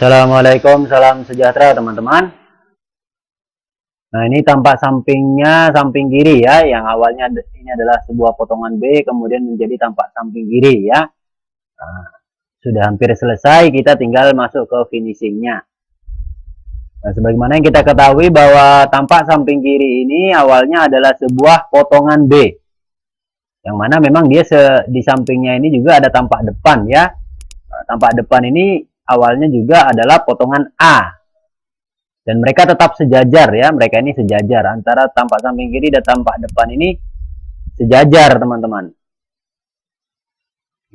Assalamualaikum, salam sejahtera teman-teman. Nah, ini tampak sampingnya samping kiri ya, yang awalnya ini adalah sebuah potongan B, kemudian menjadi tampak samping kiri ya. Nah, sudah hampir selesai, kita tinggal masuk ke finishingnya. Nah, sebagaimana yang kita ketahui bahwa tampak samping kiri ini awalnya adalah sebuah potongan B, yang mana memang dia di sampingnya ini juga ada tampak depan ya. Nah, tampak depan ini awalnya juga adalah potongan A. Dan mereka tetap sejajar ya, mereka ini sejajar antara tampak samping kiri dan tampak depan ini sejajar teman-teman.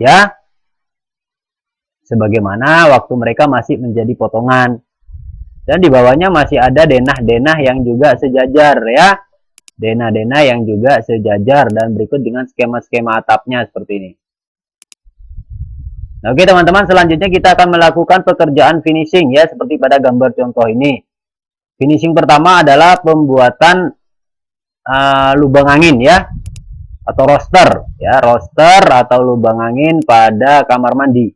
Ya, sebagaimana waktu mereka masih menjadi potongan. Dan di bawahnya masih ada denah-denah yang juga sejajar ya. Denah-denah yang juga sejajar dan berikut dengan skema-skema atapnya seperti ini. Nah, oke teman-teman, selanjutnya kita akan melakukan pekerjaan finishing ya, seperti pada gambar contoh ini. Finishing pertama adalah pembuatan lubang angin ya, atau roster ya, roster atau lubang angin pada kamar mandi.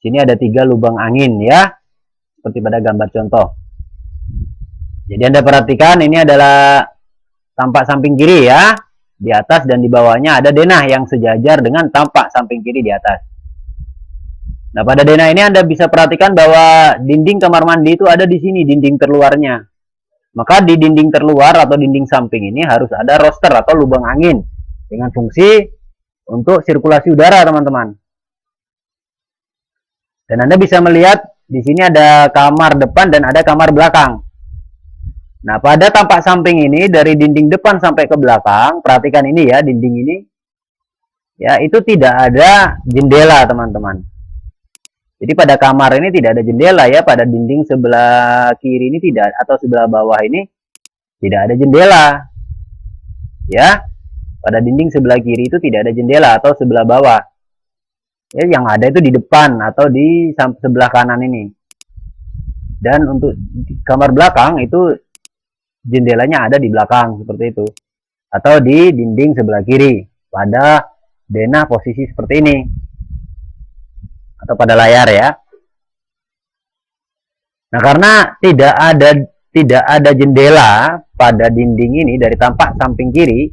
Sini ada 3 lubang angin ya, seperti pada gambar contoh. Jadi Anda perhatikan ini adalah tampak samping kiri ya, di atas dan di bawahnya ada denah yang sejajar dengan tampak samping kiri di atas. Nah, pada denah ini Anda bisa perhatikan bahwa dinding kamar mandi itu ada di sini, dinding terluarnya. Maka di dinding terluar atau dinding samping ini harus ada roster atau lubang angin dengan fungsi untuk sirkulasi udara, teman-teman. Dan Anda bisa melihat di sini ada kamar depan dan ada kamar belakang. Nah, pada tampak samping ini dari dinding depan sampai ke belakang, perhatikan ini ya, dinding ini ya, itu tidak ada jendela, teman-teman. Jadi pada kamar ini tidak ada jendela ya, pada dinding sebelah kiri ini tidak, atau sebelah bawah ini tidak ada jendela. Ya, pada dinding sebelah kiri itu tidak ada jendela atau sebelah bawah. Ya, yang ada itu di depan atau di sebelah kanan ini. Dan untuk kamar belakang itu jendelanya ada di belakang seperti itu. Atau di dinding sebelah kiri pada denah posisi seperti ini. Atau pada layar ya. Nah, karena tidak ada jendela pada dinding ini dari tampak samping kiri,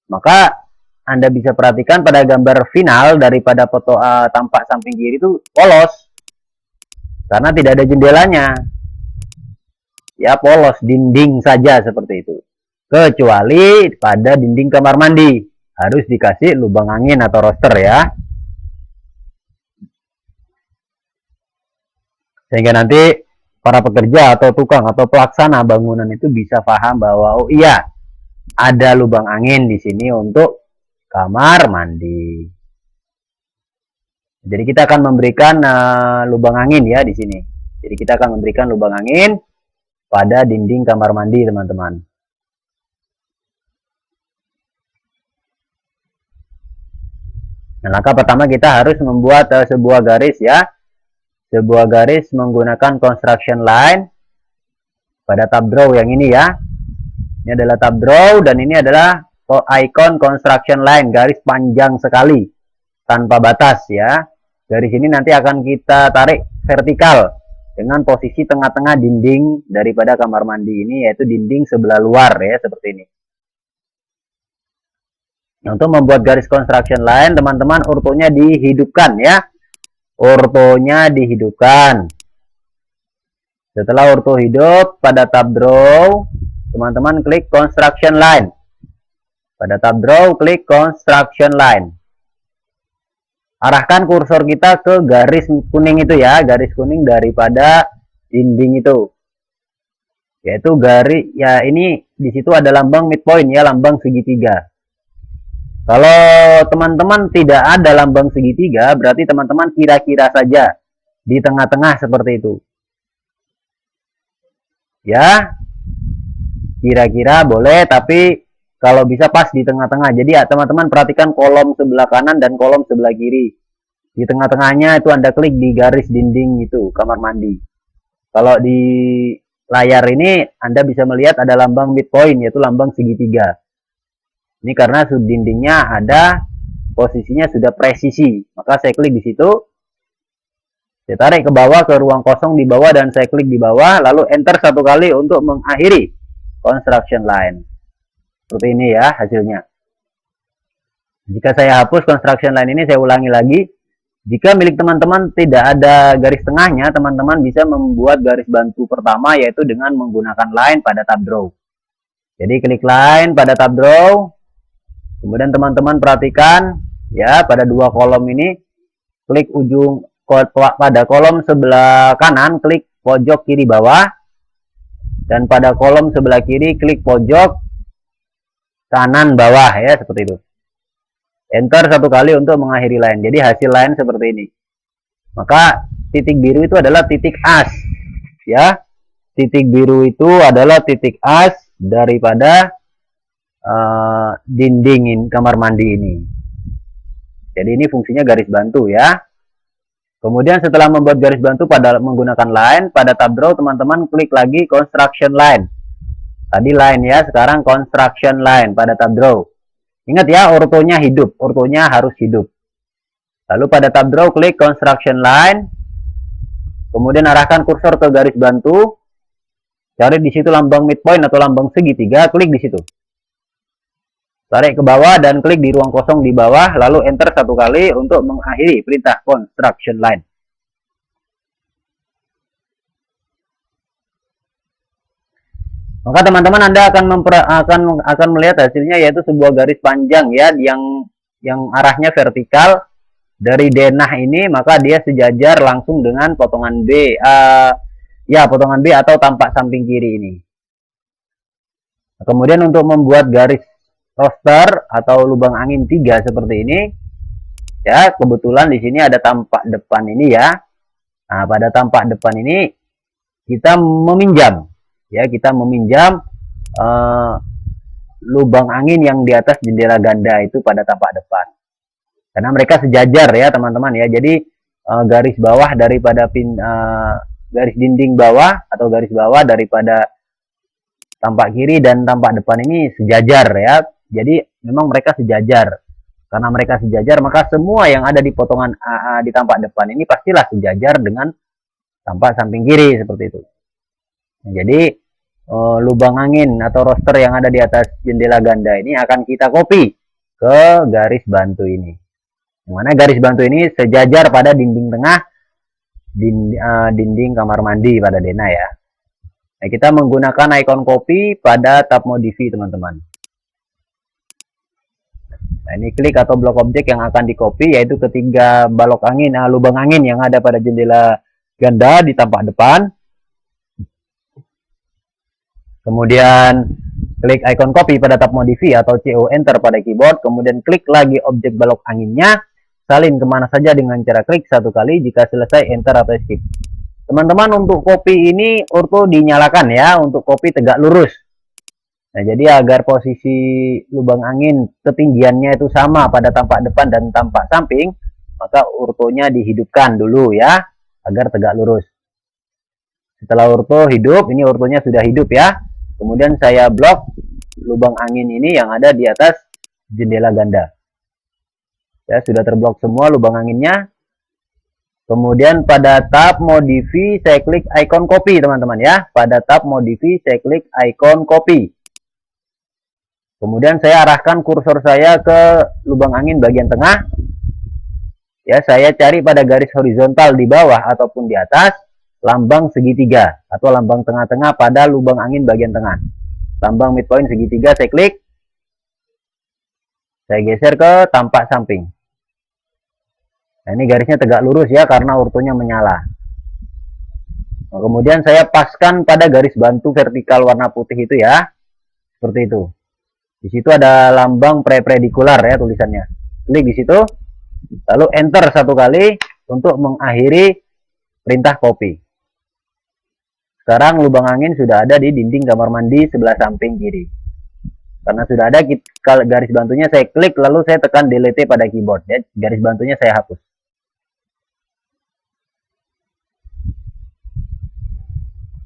maka Anda bisa perhatikan pada gambar final daripada foto tampak samping kiri itu polos. Karena tidak ada jendelanya. Ya, polos, dinding saja seperti itu. Kecuali pada dinding kamar mandi harus dikasih lubang angin atau roster ya. Sehingga nanti para pekerja atau tukang atau pelaksana bangunan itu bisa paham bahwa oh iya, ada lubang angin di sini untuk kamar mandi. Jadi kita akan memberikan lubang angin ya di sini. Jadi kita akan memberikan lubang angin pada dinding kamar mandi, teman-teman. Nah, langkah pertama kita harus membuat sebuah garis ya. Sebuah garis menggunakan construction line pada tab draw yang ini ya. Ini adalah tab draw dan ini adalah icon construction line, garis panjang sekali tanpa batas ya. Garis ini nanti akan kita tarik vertikal dengan posisi tengah-tengah dinding daripada kamar mandi ini, yaitu dinding sebelah luar ya, seperti ini. Nah, untuk membuat garis construction line, teman-teman ortonya dihidupkan ya. Ortonya dihidupkan. Setelah orto hidup, pada tab draw, teman-teman klik construction line. Pada tab draw, klik construction line. Arahkan kursor kita ke garis kuning itu ya, garis kuning daripada dinding itu. Yaitu garis, ya ini di situ ada lambang midpoint ya, lambang segitiga. Kalau teman-teman tidak ada lambang segitiga, berarti teman-teman kira-kira saja di tengah-tengah seperti itu. Ya, kira-kira boleh, tapi kalau bisa pas di tengah-tengah. Jadi ya teman-teman perhatikan kolom sebelah kanan dan kolom sebelah kiri. Di tengah-tengahnya itu Anda klik di garis dinding itu, kamar mandi. Kalau di layar ini Anda bisa melihat ada lambang midpoint, yaitu lambang segitiga. Ini karena dindingnya ada posisinya sudah presisi, maka saya klik di situ. Saya tarik ke bawah ke ruang kosong di bawah dan saya klik di bawah, lalu enter satu kali untuk mengakhiri construction line. Seperti ini ya hasilnya. Jika saya hapus construction line ini, saya ulangi lagi. Jika milik teman-teman tidak ada garis tengahnya, teman-teman bisa membuat garis bantu pertama, yaitu dengan menggunakan line pada tab draw. Jadi klik line pada tab draw, kemudian teman-teman perhatikan ya, pada dua kolom ini, klik ujung pada kolom sebelah kanan, klik pojok kiri bawah, dan pada kolom sebelah kiri, klik pojok kanan bawah ya, seperti itu. Enter satu kali untuk mengakhiri line. Jadi hasil line seperti ini. Maka titik biru itu adalah titik as, ya. Titik biru itu adalah titik as daripada dinding kamar mandi ini. Jadi ini fungsinya garis bantu ya. Kemudian setelah membuat garis bantu pada menggunakan line, pada tab draw teman-teman klik lagi construction line. Tadi line ya, sekarang construction line pada tab draw. Ingat ya, ortonya hidup, ortonya harus hidup. Lalu pada tab draw klik construction line, kemudian arahkan kursor ke garis bantu, cari di situ lambang midpoint atau lambang segitiga, klik di situ. Tarik ke bawah dan klik di ruang kosong di bawah, lalu enter satu kali untuk mengakhiri perintah construction line. Maka teman-teman Anda akan melihat hasilnya, yaitu sebuah garis panjang ya, yang arahnya vertikal dari denah ini, maka dia sejajar langsung dengan potongan B, potongan B atau tampak samping kiri ini. Kemudian untuk membuat garis roster atau lubang angin 3 seperti ini, ya kebetulan di sini ada tampak depan ini ya. Nah, pada tampak depan ini kita meminjam. Ya, kita meminjam lubang angin yang di atas jendela ganda itu pada tampak depan. Karena mereka sejajar ya teman-teman ya. Jadi garis bawah daripada garis dinding bawah atau garis bawah daripada tampak kiri dan tampak depan ini sejajar ya. Jadi memang mereka sejajar. Karena mereka sejajar, maka semua yang ada di potongan di tampak depan ini pastilah sejajar dengan tampak samping kiri seperti itu. Jadi lubang angin atau roster yang ada di atas jendela ganda ini akan kita copy ke garis bantu ini. Yang mana garis bantu ini sejajar pada dinding tengah dinding kamar mandi pada denah ya. Nah, kita menggunakan icon copy pada tab modify teman-teman. Nah, ini klik atau blok objek yang akan di copy, yaitu ketiga balok angin, lubang angin yang ada pada jendela ganda di tampak depan. Kemudian klik icon copy pada tab modify atau CO enter pada keyboard, kemudian klik lagi objek balok anginnya, salin kemana saja dengan cara klik satu kali, jika selesai enter atau escape. Teman-teman, untuk copy ini orto dinyalakan ya, untuk copy tegak lurus. Nah, jadi agar posisi lubang angin ketinggiannya itu sama pada tampak depan dan tampak samping, maka ortonya dihidupkan dulu ya, agar tegak lurus. Setelah orto hidup, ini ortonya sudah hidup ya. Kemudian saya blok lubang angin ini yang ada di atas jendela ganda. Ya, sudah terblok semua lubang anginnya. Kemudian pada tab modify saya klik icon copy teman-teman ya. Pada tab modify saya klik icon copy. Kemudian saya arahkan kursor saya ke lubang angin bagian tengah. Ya, saya cari pada garis horizontal di bawah ataupun di atas lambang segitiga atau lambang tengah-tengah pada lubang angin bagian tengah. Lambang midpoint segitiga saya klik. Saya geser ke tampak samping. Nah, ini garisnya tegak lurus ya karena ortonya menyala. Nah, kemudian saya paskan pada garis bantu vertikal warna putih itu ya. Seperti itu. Di situ ada lambang perpendikular ya tulisannya. Klik di situ. Lalu enter satu kali untuk mengakhiri perintah copy. Sekarang lubang angin sudah ada di dinding kamar mandi sebelah samping kiri. Karena sudah ada garis bantunya, saya klik lalu saya tekan delete pada keyboard ya. Garis bantunya saya hapus.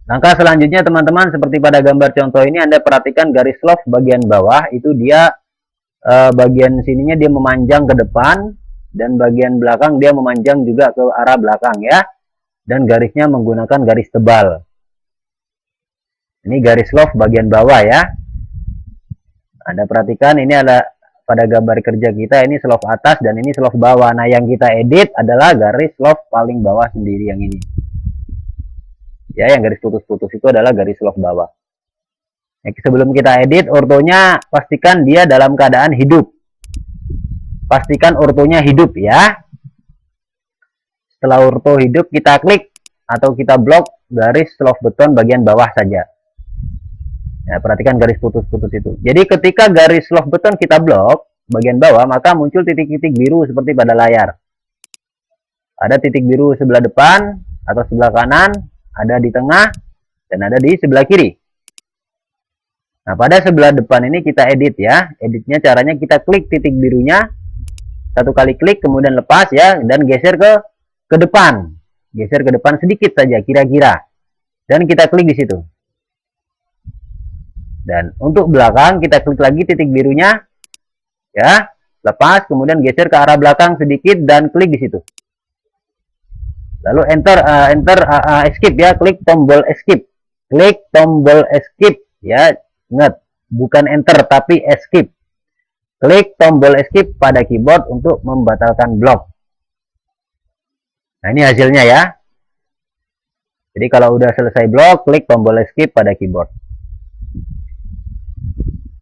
Langkah selanjutnya teman-teman, seperti pada gambar contoh ini, Anda perhatikan garis loft bagian bawah itu dia bagian sininya dia memanjang ke depan dan bagian belakang dia memanjang juga ke arah belakang ya. dan garisnya menggunakan garis tebal. Ini garis love bagian bawah ya. Anda perhatikan ini ada pada gambar kerja kita, ini slove atas dan ini slove bawah. Nah, yang kita edit adalah garis slove paling bawah sendiri yang ini. Ya, yang garis putus-putus itu adalah garis slove bawah. Nah, sebelum kita edit ortonya, pastikan dia dalam keadaan hidup. Pastikan ortonya hidup ya. Setelah orto hidup, kita klik atau kita blok garis slove beton bagian bawah saja. Nah, perhatikan garis putus-putus itu. Jadi ketika garis slove beton kita blok bagian bawah, maka muncul titik-titik biru seperti pada layar. Ada titik biru sebelah depan atau sebelah kanan, ada di tengah, dan ada di sebelah kiri. Nah, pada sebelah depan ini kita edit ya. Editnya caranya kita klik titik birunya, satu kali klik, kemudian lepas ya, dan geser ke depan. Geser ke depan sedikit saja kira-kira. Dan kita klik di situ. Dan untuk belakang kita klik lagi titik birunya ya, lepas, kemudian geser ke arah belakang sedikit dan klik di situ. Lalu enter escape ya, klik tombol escape. Klik tombol escape ya, ingat bukan enter tapi escape. Klik tombol escape pada keyboard untuk membatalkan blok. Nah, ini hasilnya ya. Jadi kalau udah selesai blok, klik tombol escape pada keyboard.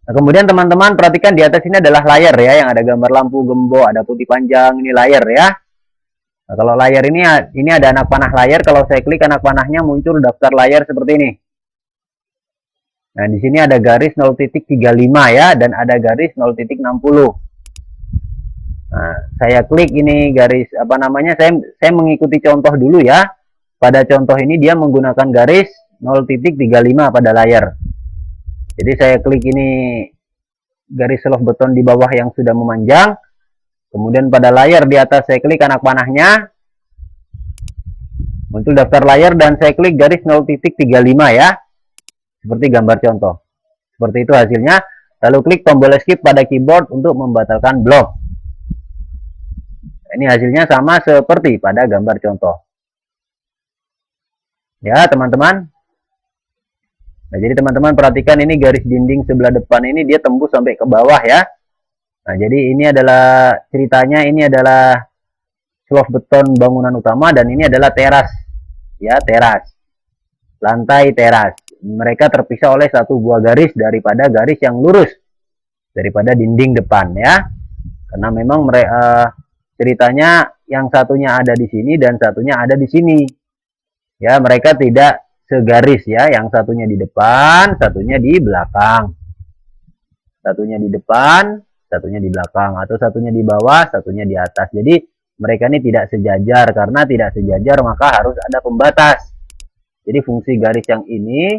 Nah, kemudian teman-teman perhatikan di atas ini adalah layar ya, yang ada gambar lampu gembok, ada putih panjang, ini layar ya. Nah, kalau layar ini ada anak panah layar, kalau saya klik anak panahnya muncul daftar layar seperti ini. Nah, di sini ada garis 0.35 ya, dan ada garis 0.60. Nah, saya klik ini garis apa namanya, saya mengikuti contoh dulu ya. Pada contoh ini dia menggunakan garis 0.35 pada layar. Jadi saya klik ini garis slove beton di bawah yang sudah memanjang. Kemudian pada layar di atas saya klik anak panahnya. Muncul daftar layar dan saya klik garis 0.35 ya. Seperti gambar contoh. Seperti itu hasilnya. Lalu klik tombol escape pada keyboard untuk membatalkan blok. Ini hasilnya sama seperti pada gambar contoh. Ya teman-teman. Nah, jadi teman-teman perhatikan ini garis dinding sebelah depan ini dia tembus sampai ke bawah ya. Nah, jadi ini adalah ceritanya, ini adalah slove beton bangunan utama dan ini adalah teras. Ya, teras. Lantai teras. Mereka terpisah oleh satu buah garis daripada garis yang lurus daripada dinding depan ya. Karena memang mereka ceritanya yang satunya ada di sini dan satunya ada di sini. Ya, mereka tidak segaris ya, yang satunya di depan, satunya di belakang. Satunya di depan, satunya di belakang, atau satunya di bawah, satunya di atas. Jadi mereka ini tidak sejajar, karena tidak sejajar maka harus ada pembatas. Jadi fungsi garis yang ini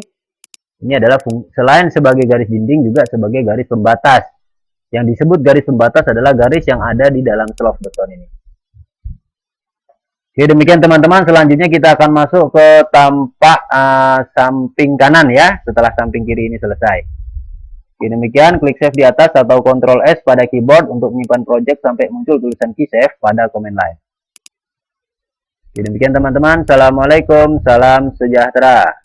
adalah selain sebagai garis dinding juga sebagai garis pembatas. Yang disebut garis pembatas adalah garis yang ada di dalam slove beton ini. Oke, demikian teman-teman. Selanjutnya kita akan masuk ke tampak samping kanan ya, setelah samping kiri ini selesai. Oke, demikian. Klik save di atas atau Ctrl S pada keyboard untuk menyimpan project sampai muncul tulisan key save pada command line. Oke, demikian teman-teman. Assalamualaikum, salam sejahtera.